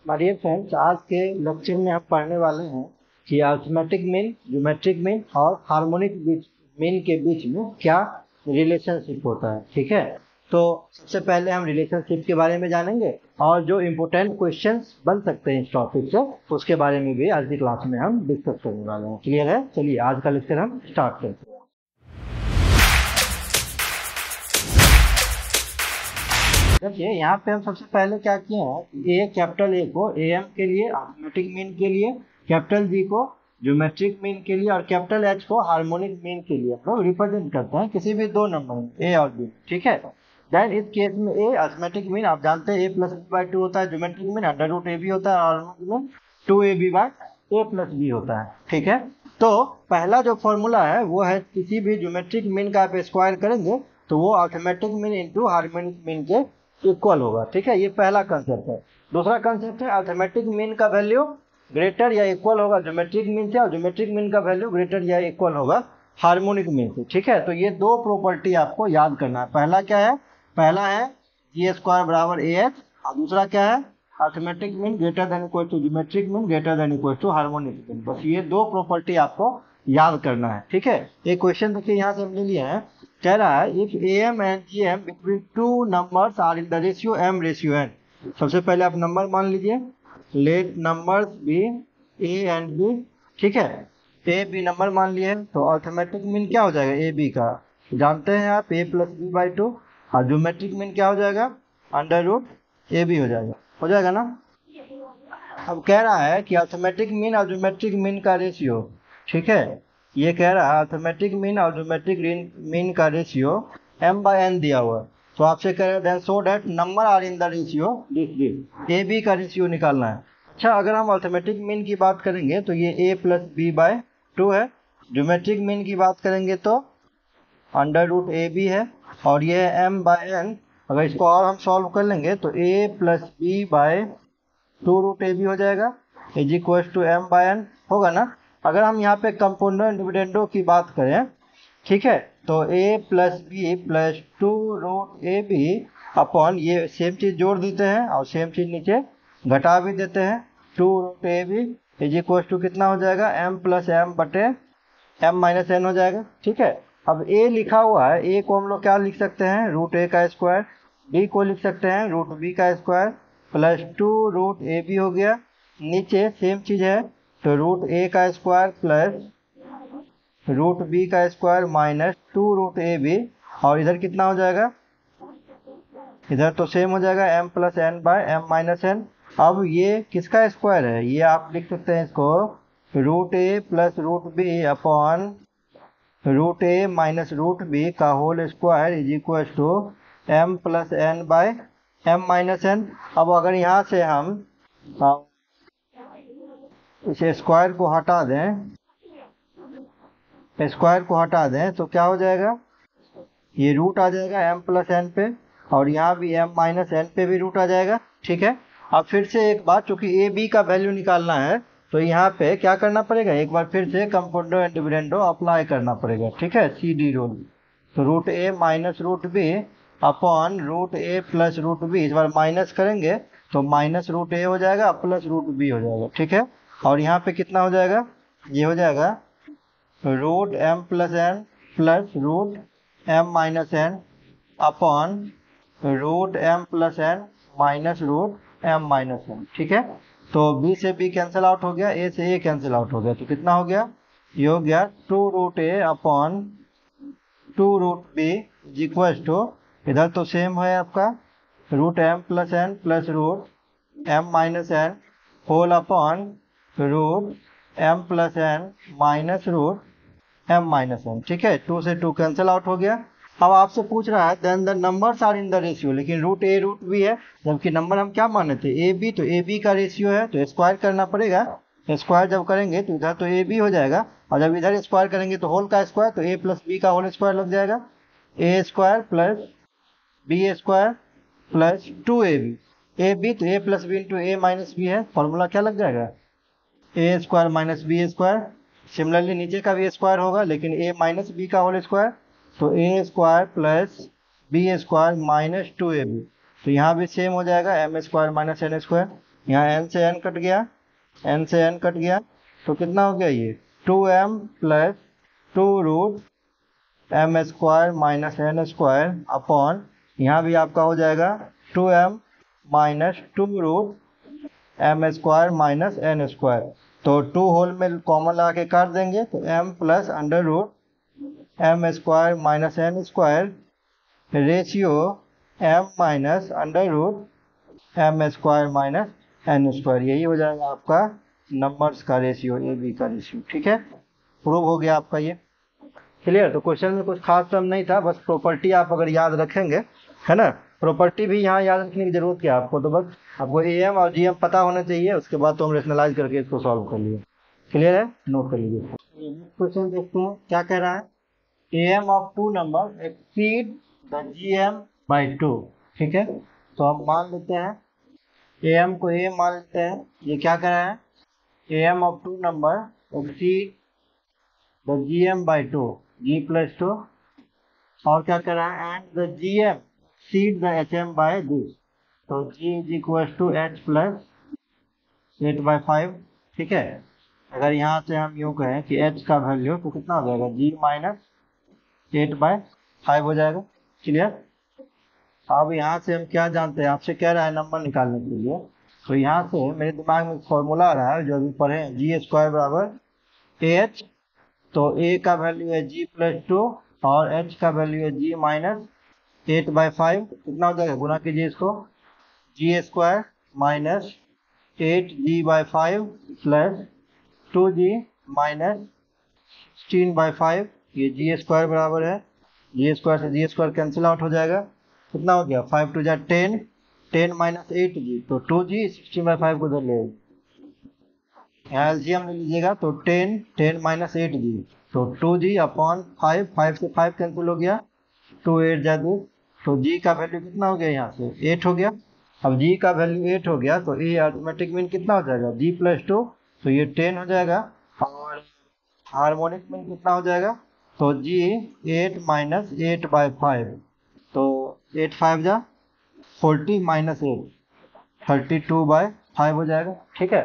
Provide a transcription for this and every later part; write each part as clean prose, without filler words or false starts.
Dear friends, आज के lecture में हम पढ़ने वाले हैं कि अरिथमेटिक मीन, ज्योमेट्रिक मीन और हार्मोनिक मीन के बीच में क्या रिलेशनशिप होता है। ठीक है, तो सबसे पहले हम रिलेशनशिप के बारे में जानेंगे और जो इम्पोर्टेंट क्वेश्चंस बन सकते हैं इस टॉपिक से उसके बारे में भी आज की क्लास में हम डिस्कस करने वाले हैं। क्लियर है? चलिए आज का लेक्चर हम स्टार्ट करते हैं। देखिए, यहाँ पे हम सबसे पहले क्या किए हैं, कैपिटल ए को ए एम के लिए, अरिथमेटिक मीन के लिए, कैपिटल जी को ज्योमेट्रिक मीन के लिए और कैपिटल एच को हार्मोनिक मीन के लिए हम लोग रिप्रेजेंट करते हैं किसी भी दो नंबर में, ए और बी। ठीक है, देन इस केस में ए अरिथमेटिक मीन आप जानते हैं ए प्लस बी बाई 2 होता है, geometric mean under root A B होता है और harmonic mean 2ab by A plus B होता है। ठीक है, तो पहला जो फॉर्मूला है वो है किसी भी ज्योमेट्रिक मीन का आप स्क्वायर करेंगे तो वो arithmetic mean into harmonic mean के इक्वल होगा। ठीक है, ये पहला कंसेप्ट है। दूसरा कंसेप्ट है अरिथमेटिक मीन का वैल्यू ग्रेटर या इक्वल होगा ज्योमेट्रिक मीन से और ज्योमेट्रिक मीन का वैल्यू ग्रेटर या इक्वल होगा हार्मोनिक मीन से। ठीक है, तो ये दो प्रॉपर्टी आपको याद करना है। पहला क्या है? पहला है जी स्क्वायर बराबर ए एच और दूसरा क्या है? Arithmetic mean greater than equal to geometric mean greater than equal to harmonic mean. बस ये दो प्रॉपर्टी आपको याद करना है। ठीक है, एक क्वेश्चन देखिए यहाँ से हमने लिया है, कह रहा है if A M and G M between two numbers are in the ratio M ratio N. सबसे पहले आप नंबर मान लीजिए, let numbers be A and B. ठीक है, ए बी नंबर मान लिए तो अरिथमेटिक मीन क्या हो जाएगा ए बी का, जानते हैं आप, ए प्लस बी बाई 2 और ज्योमेट्रिक मीन क्या हो जाएगा अंडर रूट ए बी हो जाएगा ना। अब कह रहा है कि अरिथमेटिक मीन और ज्योमेट्रिक मीन का रेशियो, ठीक है, ये कह रहा है अरिथमेटिक मीन और ज्योमेट्रिक मीन का रेशियो m बाय n दिया हुआ है। तो आपसे कह रहे हैं so that number are in the ratio this A B का रेशियो निकालना है। अच्छा, अगर हम अरिथमेटिक मीन की बात करेंगे तो ये a प्लस बी बाय 2 है, ज्योमेट्रिक मीन की बात करेंगे तो अंडर रूट ए बी है और ये m बाय n। अगर इसको और हम सॉल्व कर लेंगे तो a plus B by 2 root A B हो जाएगा is equal to m by n होगा ना। अगर हम यहाँ पे कंपाउंडर एंड डिविडेंडो की बात करें, ठीक है, तो a plus B plus 2 root A B upon ये सेम चीज जोड़ देते हैं और सेम चीज नीचे घटा भी देते हैं, 2 root A B is equal to कितना हो जाएगा m प्लस m बटे m माइनस n हो जाएगा। ठीक है, अब a लिखा हुआ है, a को हम लोग क्या लिख सकते हैं, रूट a का स्क्वायर, b को लिख सकते हैं रूट b का square plus 2 root A B हो गया, नीचे सेम चीज है तो रूट ए का स्क्वायर प्लस रूट बी का square minus 2 root A B और इधर कितना हो जाएगा, इधर तो सेम हो जाएगा m plus n by m minus n। अब ये किसका स्क्वायर है, ये आप लिख सकते हैं इसको root A plus root B upon root A minus root B का whole square is equal to m plus n by m minus n। अब अगर यहाँ से हम इस स्क्वायर को हटा दें, स्क्वायर को हटा दें तो क्या हो जाएगा, ये रूट आ जाएगा m प्लस n पे और यहाँ भी m माइनस n पे भी रूट आ जाएगा। ठीक है, अब फिर से एक बात, चूंकि ए बी का वैल्यू निकालना है तो यहाँ पे क्या करना पड़ेगा, एक बार फिर से कंपाउंडर एंड डिविडेंडो अप्लाई करना पड़ेगा। ठीक है, सी डी रूल, तो root A minus root B upon root A plus root B, इस बार माइनस करेंगे तो माइनस रूट ए हो जाएगा प्लस रूट बी हो जाएगा। ठीक है, और यहाँ पे कितना हो जाएगा, ये हो जाएगा root m plus n plus root m minus n upon root m plus n minus root m minus n। ठीक है, तो b से b कैंसिल आउट हो गया, a से a कैंसिल आउट हो गया, तो कितना हो गया, ये हो गया 2 root a upon 2 root b equal to, इधर तो सेम है आपका root m plus n plus root m minus n whole upon root m plus n minus root m minus n। ठीक है, 2 से 2 कैंसिल आउट हो गया। अब आपसे पूछ रहा है then the numbers are in the ratio, लेकिन रूट ए रूट बी है, जबकि नंबर हम क्या माने थे ए बी, तो ए बी का रेशियो है तो स्क्वायर करना पड़ेगा। स्क्वायर जब करेंगे तो इधर तो ए बी हो जाएगा और जब इधर स्क्वायर करेंगे तो होल का स्क्वायर, तो ए प्लस बी का होल स्क्वायर लग जाएगा, A square plus B square plus 2ab, A B तो A plus B into A minus B है, फॉर्मूला क्या लग जाएगा, A square minus B square. Similarly नीचे का भी स्क्वायर होगा लेकिन ए माइनस बी का होल स्क्वायर, तो A square plus B square minus 2ab, तो यहाँ भी सेम हो जाएगा M square minus N square. यहाँ n से n कट गया, n से n कट गया, तो कितना हो गया ये 2m plus 2 root m square minus n square upon, यहाँ भी आपका हो जाएगा 2m minus 2 root m square minus n square. तो 2 होल में कॉमन लगा के काट देंगे तो m plus under root m square minus n square ratio m minus under root m square minus n square, यही हो जाएगा आपका नंबर्स का रेशियो, ए बी का रेशियो। ठीक है, प्रूव हो गया आपका ये। क्लियर? तो क्वेश्चन में कुछ खास टर्म नहीं था, बस प्रॉपर्टी आप अगर याद रखेंगे, है ना, प्रॉपर्टी भी यहाँ याद रखने की जरूरत क्या है आपको, तो बस आपको ए एम और जी एम पता होना चाहिए, उसके बाद तो हम रेशनलाइज करके इसको सॉल्व कर लिए। क्लियर है? नोट कर लीजिए। नेक्स्ट क्वेश्चन देखते हैं क्या कह रहा है। A M of two number exceed the G M by 2। ठीक है, तो हम मान लेते हैं ए एम को ए मान लेते हैं, ये क्या कह रहा है, A M of two number exceed the G M by 2, G plus 2, और क्या कर रहा है, and the G M exceeds the H M by this, तो G is equal to H plus 8/5। ठीक है, अगर यहाँ से हम यूँ कहें कि एच का वैल्यू तो कितना हो जाएगा, जी माइनस 8/5 हो जाएगा। क्लियर? अब यहाँ से हम क्या जानते हैं, आपसे कह रहा है नंबर निकालने के लिए, तो यहाँ से मेरे दिमाग में फॉर्मूला आ रहा है जो अभी पढ़े, जी स्क्वायर बराबर ए एच, तो ए का वैल्यू है जी प्लस 2 और एच का वैल्यू है जी माइनस 8/5, कितना हो जाएगा, गुना कीजिए इसको, G square minus 8g/5 plus 2g minus 16/5, ये जी स्क्वायर बराबर है, जी स्क्वायर से जी स्क्वायर कैंसिल आउट हो जाएगा, कितना हो गया 5 2 जा 10, 10 माइनस 8g, तो 2g 16/5 को उधर ले, यहाँ एलसीएम ले लीजिएगा, तो 10 10 माइनस 8g, तो 2g अपॉन 5, 5 से 5 कैंसिल हो गया, 2 8 जा 2, तो g का वैल्यू कितना हो गया, यहाँ से 8 हो गया। अब g का वैल्यू 8 हो गया तो a अर्थमेटिक मीन कितना हो जाएगा, g प्लस 2, तो ये 10 हो जाएगा, और हार्मोनिक मीन कितना हो जाएगा, तो g 8 माइनस 8/5, तो 8 5 जा 40 माइनस 8 32/5 हो जाएगा। ठीक है,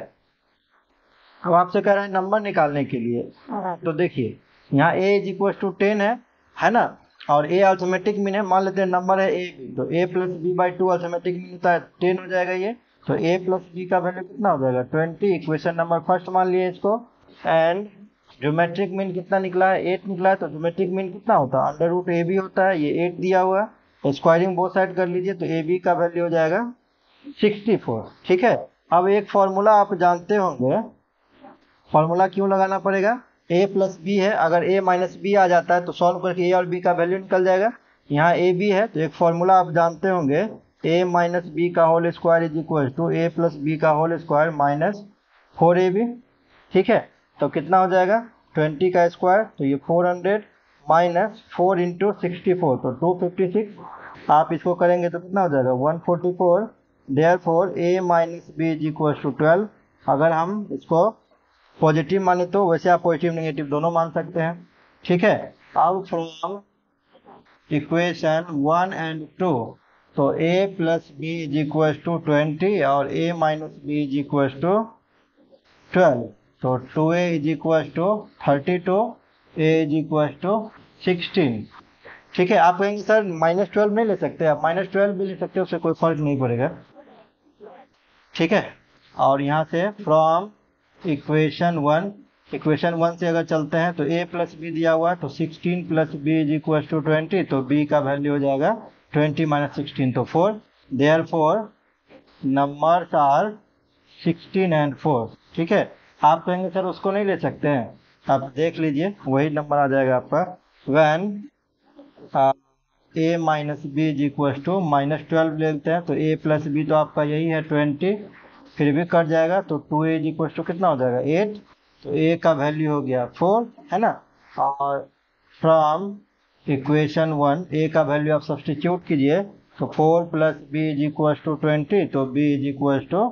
अब आपसे कह रहे हैं नंबर निकालने के लिए, तो देखिए यहाँ a इज इक्वल टू 10 है ना, और a अल्टरमेटिक मीन है, मान लेते हैं नंबर है a b, तो a plus B by 2 arithmetic mean होता है 10 हो जाएगा ये, तो a प्लस b का वैल्यू कितना हो जाएगा 20, इक्वेशन नंबर फर्स्ट मान लिए इसको, एंड ज्योमेट्रिक मीन कितना निकला है 8 निकला है, तो ज्योमेट्रिक मीन कितना होता है अंडर रूट ए बी होता है, ये 8 दिया हुआ है, स्क्वायरिंग बोथ साइड कर लीजिए, तो ए बी का वैल्यू हो जाएगा 64। ठीक है, अब एक फॉर्मूला आप जानते होंगे, फॉर्मूला क्यों लगाना पड़ेगा, a प्लस बी है, अगर a माइनस बी आ जाता है तो सॉल्व करके a और b का वैल्यू निकल जाएगा, यहाँ a b है तो एक फॉर्मूला आप जानते होंगे, a माइनस बी का whole square is equal to a plus B का होल स्क्वायर माइनस 4ab। ठीक है, तो कितना हो जाएगा 20 का स्क्वायर, तो ये 400 माइनस 4 इंटू 64, तो 256, आप इसको करेंगे तो कितना हो जाएगा 144, therefore a minus B is equal to 12। अगर हम इसको पॉजिटिव माने तो वैसे आप पॉजिटिव नेगेटिव दोनों मान सकते हैं। ठीक है, अब फ्रॉम इक्वेशन 1 एंड 2, तो a plus B is equal to 20 और a minus B is equal to 12, तो 2a is equal to 32, a is equal to 16। ठीक है, आप कहेंगे सर -12 नहीं ले सकते, आप -12 भी ले सकते हो, उससे कोई फर्क नहीं पड़ेगा। ठीक है, और यहाँ से फ्रॉम इक्वेशन 1 से अगर चलते हैं तो a प्लस बी दिया हुआ है, तो 16 plus B is equal to 20, तो b का वैल्यू हो जाएगा 20 माइनस 16, तो 4, देयरफॉर नंबर्स आर 16 एंड 4। ठीक है, आप कहेंगे सर उसको नहीं ले सकते हैं, आप देख लीजिए वही नंबर आ जाएगा आपका, when a minus B is equal to -12 लेते हैं, तो a प्लस बी तो आपका यही है 20, फिर भी कट जाएगा, तो 2a इज इक्वल टू कितना हो जाएगा 8, तो a का वैल्यू हो गया 4, है ना, और फ्रॉम इक्वेशन 1 a का वैल्यू आप सब्सटीट्यूट कीजिए, तो 4 plus B is equal to 20, तो b इज इक्वल टू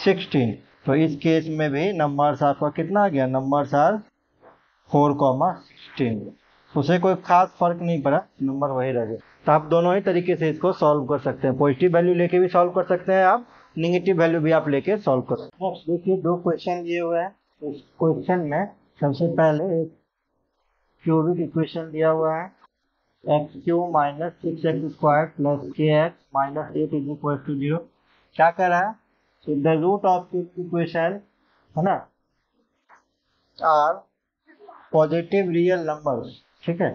16, तो इस केस में भी नंबर्स आपका कितना आ गया, नंबर्स आर 4,16, उसे कोई खास फर्क नहीं पड़ा, नंबर वही रह गया। तो आप दोनों ही तरीके से इसको सॉल्व कर सकते हैं, पॉजिटिव वैल्यू लेके भी सॉल्व कर सकते हैं आप, नेगेटिव वैल्यू भी आप लेके सॉल्व करो। नेक्स्ट देखिए, दो क्वेश्चन दिए हुए हैं। इस क्वेश्चन में सबसे पहले एक क्यूबिक इक्वेशन दिया हुआ है, X cube minus 6x² plus K X minus 8 is equal to 0। क्या कर रहा है, the root of cubic equation है ना आर पॉजिटिव रियल नंबर्स, ठीक है।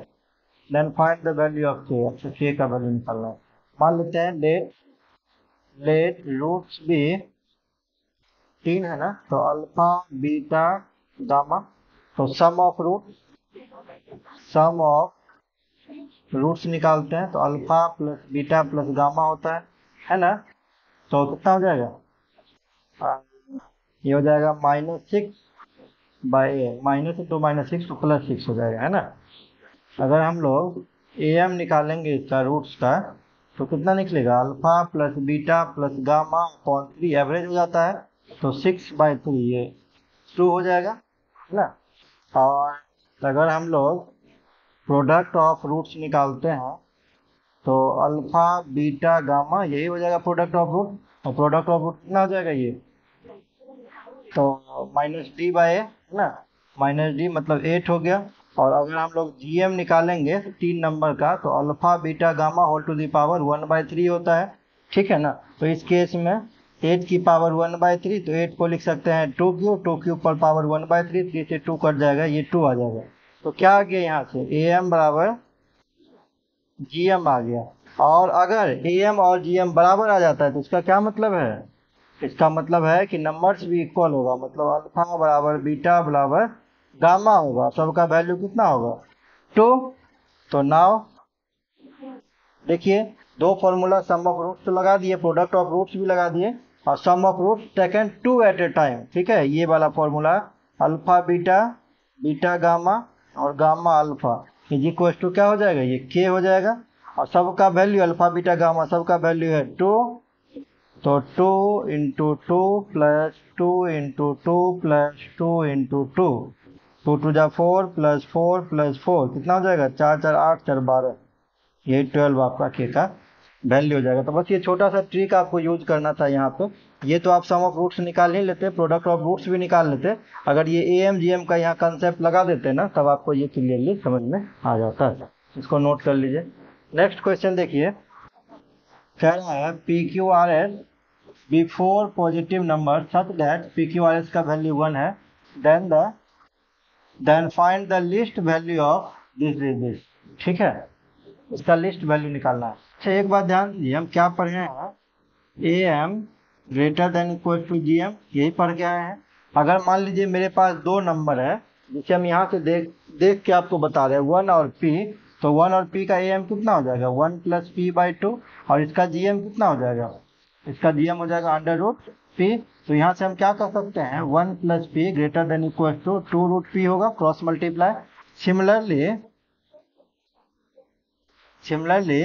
Then find the value of K, आपसे के का वैल्यू निकालना है। मान लेते हैं लेट रूट्स भी 3 है ना, तो अल्फा बीटा गामा, तो सम ऑफ रूट्स निकालते हैं, तो alpha plus beta plus gamma होता है ना। तो कितना हो जाएगा, ये हो जाएगा -6/a, -6 तो +6 हो जाएगा, है ना। अगर हम लोग am निकालेंगे इसका रूट्स का, तो कितना निकलेगा, alpha plus beta plus gamma upon 3 average हो जाता है, तो 6/3 ये 2 हो जाएगा, है ना। और अगर हम लोग प्रोडक्ट ऑफ रूट्स निकालते हैं, तो अल्फा बीटा गामा यही हो जाएगा प्रोडक्ट ऑफ रूट, और प्रोडक्ट ऑफ रूट कितना हो जाएगा ये, तो -d/a है ना, -d मतलब 8 हो गया। और अगर हम लोग gm निकालेंगे 3 नंबर का, तो alpha beta gamma whole to the power 1/3 होता है, ठीक है ना। तो इस केस में 8 की पावर 1/3, तो 8 को लिख सकते हैं 2 पर पावर 1/3, 3 से 2 कट जाएगा, ये 2 आ जाएगा। तो क्या आ गया यहाँ से, am बराबर gm आ गया। और अगर am और gm बराबर आ जाता है, तो इसका क्या मतलब है, इसका मतलब है कि नंबर्स भी इक्वल होगा, मतलब अल्फा बराबर बीटा बराबर गामा होगा, सबका वैल्यू कितना होगा 2। तो नाउ देखिए, दो फॉर्मूला सम ऑफ रूट्स तो लगा दिए, प्रोडक्ट ऑफ रूट्स भी लगा दिए, और sum of roots taken 2 at a time, ठीक है। ये वाला formula alpha beta beta gamma और gamma alpha is equal to क्या हो जाएगा, ये के हो जाएगा। और सबका वैल्यू अल्फा बीटा गामा सबका वैल्यू है 2, तो 2 into 2 plus 2 into 2 plus 2 into 2, 2 टू जा 4 प्लस 4 प्लस 4 कितना हो जाएगा, 4 4 8 4 12, यही 12 आपका के का वैल्यू हो जाएगा। तो बस ये छोटा सा ट्रिक आपको यूज करना था यहाँ पे। ये तो आप सम ऑफ रूट्स निकाल नहीं लेते, प्रोडक्ट ऑफ रूट्स भी निकाल लेते, अगर ये am gm का यहाँ कंसेप्ट लगा देते ना, तब आपको ये क्लियरली समझ में आ जाता है। इसको नोट कर लीजिए। नेक्स्ट क्वेश्चन देखिए, कह रहा है PQRS before positive number such that PQRS का वैल्यू 1 है, then find the least value of this, ठीक है। इसका लिस्ट वैल्यू निकालना है। अच्छा, एक बात ध्यान दीजिए, हम क्या पढ़ रहे हैं, am greater than equal to gm, यही पढ़ के आए हैं। अगर मान लीजिए मेरे पास दो नंबर है, जिसे हम यहाँ से देख के आपको बता रहे हैं 1 और p, तो 1 और p का am कितना हो जाएगा 1 + p/2, और इसका gm कितना हो जाएगा, इसका gm हो जाएगा √p। तो यहाँ से हम क्या कर सकते हैं, 1 + p greater than equal to 2√p होगा, क्रॉस मल्टीप्लाई। सिमिलरली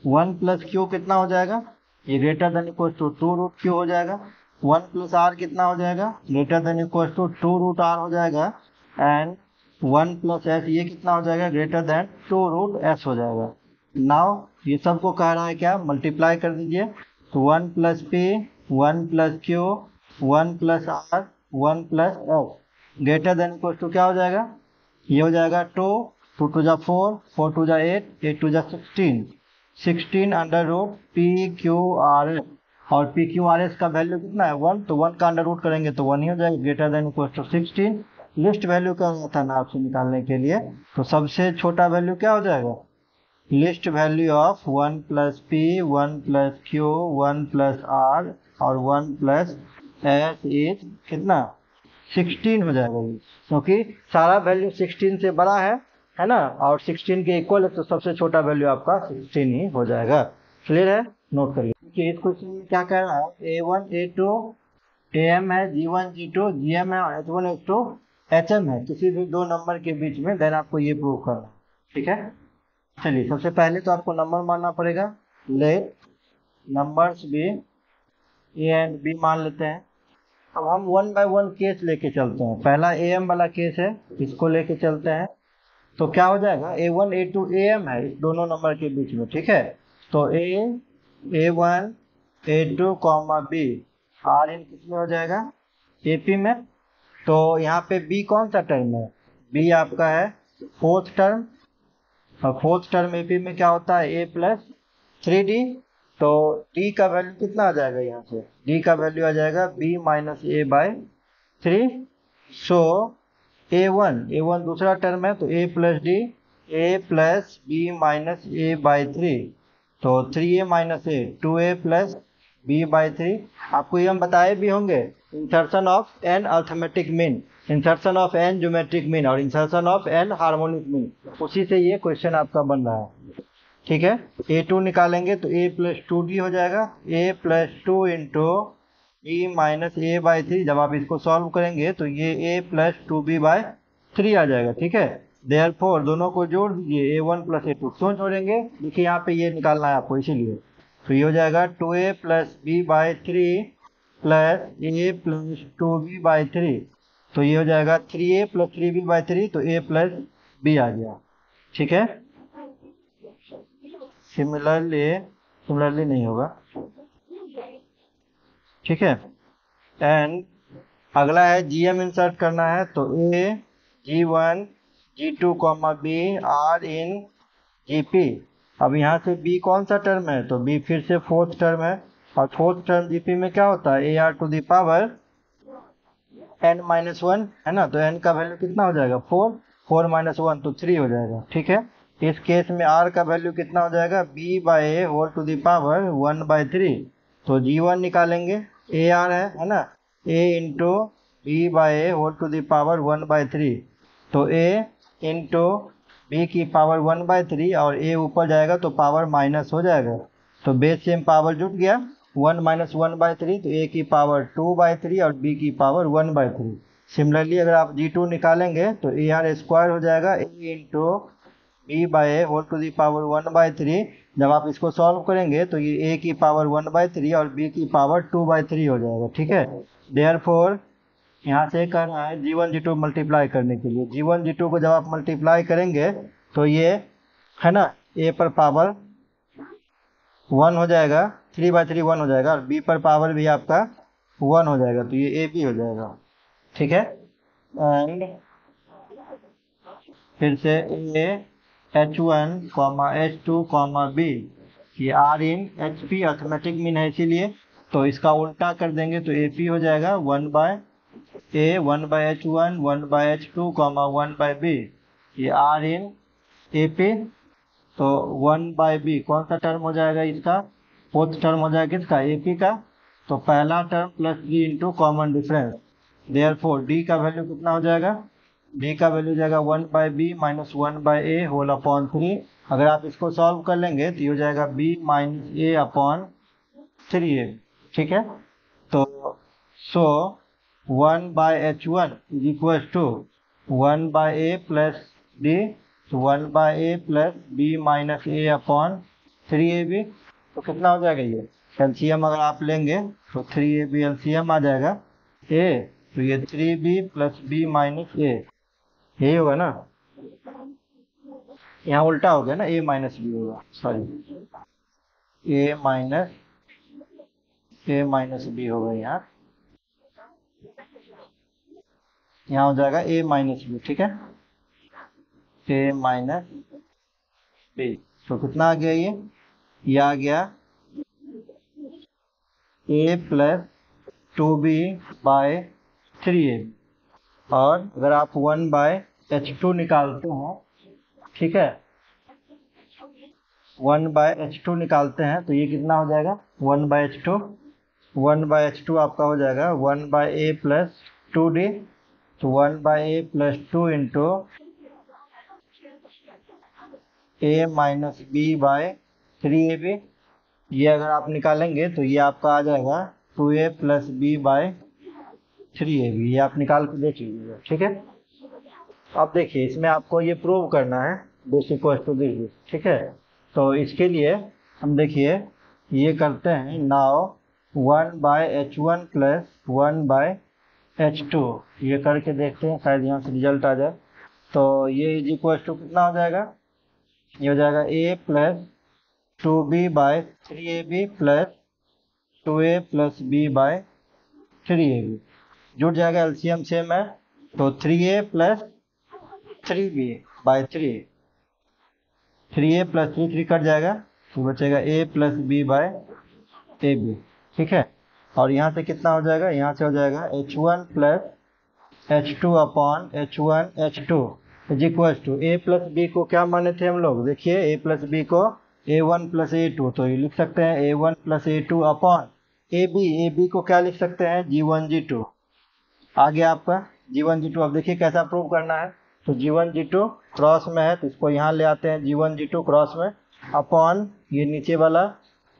1 + q कितना हो जाएगा, ये greater than equal to 2√q हो जाएगा। 1 + r कितना हो जाएगा, greater than equal to 2√r हो जाएगा। एंड 1 + s ये कितना हो जाएगा, ग्रेटर देन 2√s हो जाएगा। नाउ ये सबको कह रहा है क्या, मल्टीप्लाई कर दीजिए। तो 1 + p 1 + q 1 + r 1 + s greater than equal to क्या हो जाएगा, ये हो जाएगा 2 2 टू जा 4 4 टू जा 8 8 टू जा 16 √PQRS, और PQRS का वैल्यू कितना है 1, तो 1 का अंडर रूट करेंगे तो 1 ही हो जाएगा, greater than equal to 16। Least value क्या होता है ना आपसे निकालने के लिए, तो सबसे छोटा वैल्यू क्या हो जाएगा, list value of 1 + p 1 + q 1 + r और 1 + s इज कितना 16 हो जाएगा, क्योंकि सारा वैल्यू 16 से बड़ा है ना, और 16 के इक्वल है, तो सबसे छोटा वैल्यू आपका 16 ही हो जाएगा। क्लियर है, नोट कर लीजिए। इस क्वेश्चन में क्या कह रहा है, a1 a2 am है, g1 g2 gm है, और h1 h2 hm है, किसी भी दो नंबर के बीच में, देन आपको ये प्रूव करना है, ठीक है। चलिए, सबसे पहले तो आपको नंबर मानना पड़ेगा, लेट नंबर्स भी a एंड b मान लेते हैं। अब हम 1 बाय 1 केस लेके चलते हैं। पहला am वाला केस है, इसको लेके चलते हैं। तो क्या हो जाएगा, a1 a2 am है इस दोनों नंबर के बीच में, ठीक है। तो a1 a2 b are in किस में हो जाएगा, एपी में। तो यहाँ पे बी कौन सा टर्म है, बी आपका है फोर्थ टर्म, और फोर्थ टर्म एपी में क्या होता है, ए प्लस 3d। तो डी का वैल्यू कितना आ जाएगा, यहाँ से डी का वैल्यू आ जाएगा B minus A by 3। So A one दूसरा टर्म है, तो A plus D, A plus B minus A by 3। तो 3a minus A, 2a plus B by 3। आपको ये हम बताए भी होंगे, insertion of an arithmetic mean, insertion of an geometric mean और insertion of an harmonic mean, उसी से ये क्वेश्चन आपका बन रहा है। ठीक है, a2 निकालेंगे तो a प्लस 2d हो जाएगा, a plus 2 into B minus A by 3। जब आप इसको सॉल्व करेंगे तो ये a प्लस 2b बाई 3 आ जाएगा। ठीक है, देयरफॉर दोनों को जोड़ दीजिए, a1 प्लस a2 क्यों जोड़ेंगे, देखिए यहाँ पे ये निकालना है आपको, इसीलिए। तो ये हो जाएगा 2a plus B by 3 plus A plus 2b by 3। तो ये हो जाएगा 3a प्लस 3b बाई 3, तो a प्लस b आ गया। ठीक है, सिमिलरली नहीं होगा। ठीक है, एंड अगला है जीएम इंसर्ट करना है, तो A G1 G2 comma B are in GP. अब यहाँ से बी कौन सा टर्म है, तो बी फिर से फोर्थ टर्म है, और फोर्थ टर्म जीपी में क्या होता है, A R to the power n minus 1 है ना। तो n का वैल्यू कितना हो जाएगा, 4, 4 माइनस 1 तो 3 हो जाएगा। ठीक है, इस केस में r का वैल्यू कितना हो जाएगा, b by A whole to the power 1 by 3। तो G1 निकालेंगे, ए आर है ना, a into B by A whole to the power 1 by 3। तो a इंटू बी की पावर 1 बाई 3, और a ऊपर जाएगा तो पावर माइनस हो जाएगा, तो बेस सेम पावर जुट गया, 1 माइनस 1 बाई 3, तो a की पावर 2 बाई 3 और b की पावर 1 बाई 3। सिमिलरली अगर आप G2 निकालेंगे तो ए आर स्क्वायर हो जाएगा, a into B by A whole to the power 1 by 3। जब आप इसको सॉल्व करेंगे तो ये a की पावर 1 बाई 3 और b की पावर 2 बाई 3 हो जाएगा। ठीक है, देयरफॉर यहाँ से कर रहा है G1 G2 मल्टीप्लाई करने के लिए, G1 G2 को जब आप मल्टीप्लाई करेंगे तो ये है ना, a पर पावर 1 हो जाएगा, 3 बाई 3 1 हो जाएगा, और b पर पावर भी आपका 1 हो जाएगा, तो ये a भी हो जाएगा। ठीक है, एंड फिर से a H1 H2 B, ये r इन HP अर्थमेटिक मीन है इसीलिए, तो इसका उल्टा कर देंगे तो AP हो जाएगा 1 by a 1 by H1 1 by H2 1 by B, ये r इन AP। तो 1 बाय B कौन सा टर्म हो जाएगा, इसका फोर्थ टर्म हो जाएगा, किसका, AP का। तो पहला term plus 3 into common difference, therefore D का वैल्यू कितना हो जाएगा, D का वैल्यू जाएगा 1 by B minus 1 by A whole upon 3। अगर आप इसको सॉल्व कर लेंगे तो ये हो जाएगा B minus A upon 3A। ठीक है, तो so 1 by H1 is equal to 1 by A plus D, तो 1 by A plus B minus A upon 3AB। तो कितना हो जाएगा, ये एलसीएम अगर आप लेंगे तो 3AB एलसीएम आ जाएगा, A तो ये 3B plus B minus A, यही होगा ना, यहाँ उल्टा हो गया ना, a माइनस बी होगा, सॉरी a माइनस बी होगा, यहाँ हो जाएगा a माइनस बी। ठीक है, a माइनस बी, तो कितना आ गया, ये आ गया a plus 2b bye 3a। और अगर आप 1 बाय H2 निकालते हैं, ठीक है, 1 बाय H2 निकालते हैं तो ये कितना हो जाएगा, 1 बाय H2, 1 बाय H2 आपका हो जाएगा 1 बाय A प्लस 2D। तो 1 by A plus 2 into A minus B by 3AB। ये अगर आप निकालेंगे तो ये आपका आ जाएगा 2A plus B by 3AB, ये आप निकाल के देख लीजिएगा। ठीक है, अब देखिए इसमें आपको ये प्रूव करना है दिस इक्वल टू दिस। ठीक है, तो इसके लिए हम देखिए ये करते हैं, now 1 by H1 plus 1 by H2, ये करके देखते हैं, शायद यहाँ से रिजल्ट आ जाए। तो ये इज इक्वल टू कितना हो जाएगा, ये हो जाएगा A plus 2B by 3AB plus 2A plus B by 3ab जुड़ जाएगा, एलसीएम सेम है तो 3a plus 3b bye 3, 3a plus 3 cut जाएगा तो बचेगा a plus b by ab। ठीक है, और यहाँ से कितना हो जाएगा, यहाँ से हो जाएगा h1 plus h2 upon h1 h2 is equal to a plus b को क्या माने थे हम लोग, देखिए a प्लस b को a1 प्लस a2, तो ये लिख सकते हैं a1 plus a2 upon ab को क्या लिख सकते हैं g1 g2। आगे आपका g1 g2, अब देखिए कैसा प्रूव करना है, तो g1 g2 क्रॉस में है तो इसको यहाँ ले आते हैं g1 g2 क्रॉस में अपॉन ये नीचे वाला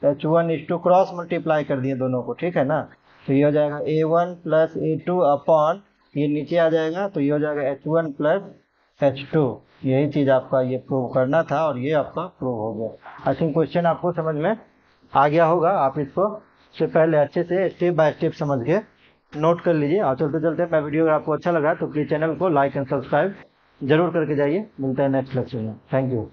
h1 h2 क्रॉस मल्टीप्लाई कर दिए दोनों को, ठीक है ना, तो ये हो जाएगा a1 प्लस a2 अपॉन ये नीचे आ जाएगा तो ये हो जाएगा h1 प्लस h2। यही चीज़ आपका ये प्रूव करना था और ये आपका प्रूव हो गया। आई थिंक क्वेश्चन आपको समझ में आ गया होगा, आप इसको से पहले अच्छे से स्टेप बाय स्टेप समझ के नोट कर लीजिए। और चलते चलते मैं वीडियो अगर आपको अच्छा लगा तो प्लीज़ चैनल को लाइक एंड सब्सक्राइब जरूर करके जाइए। मिलता है नेक्स्ट लेक्चर में। Thank you.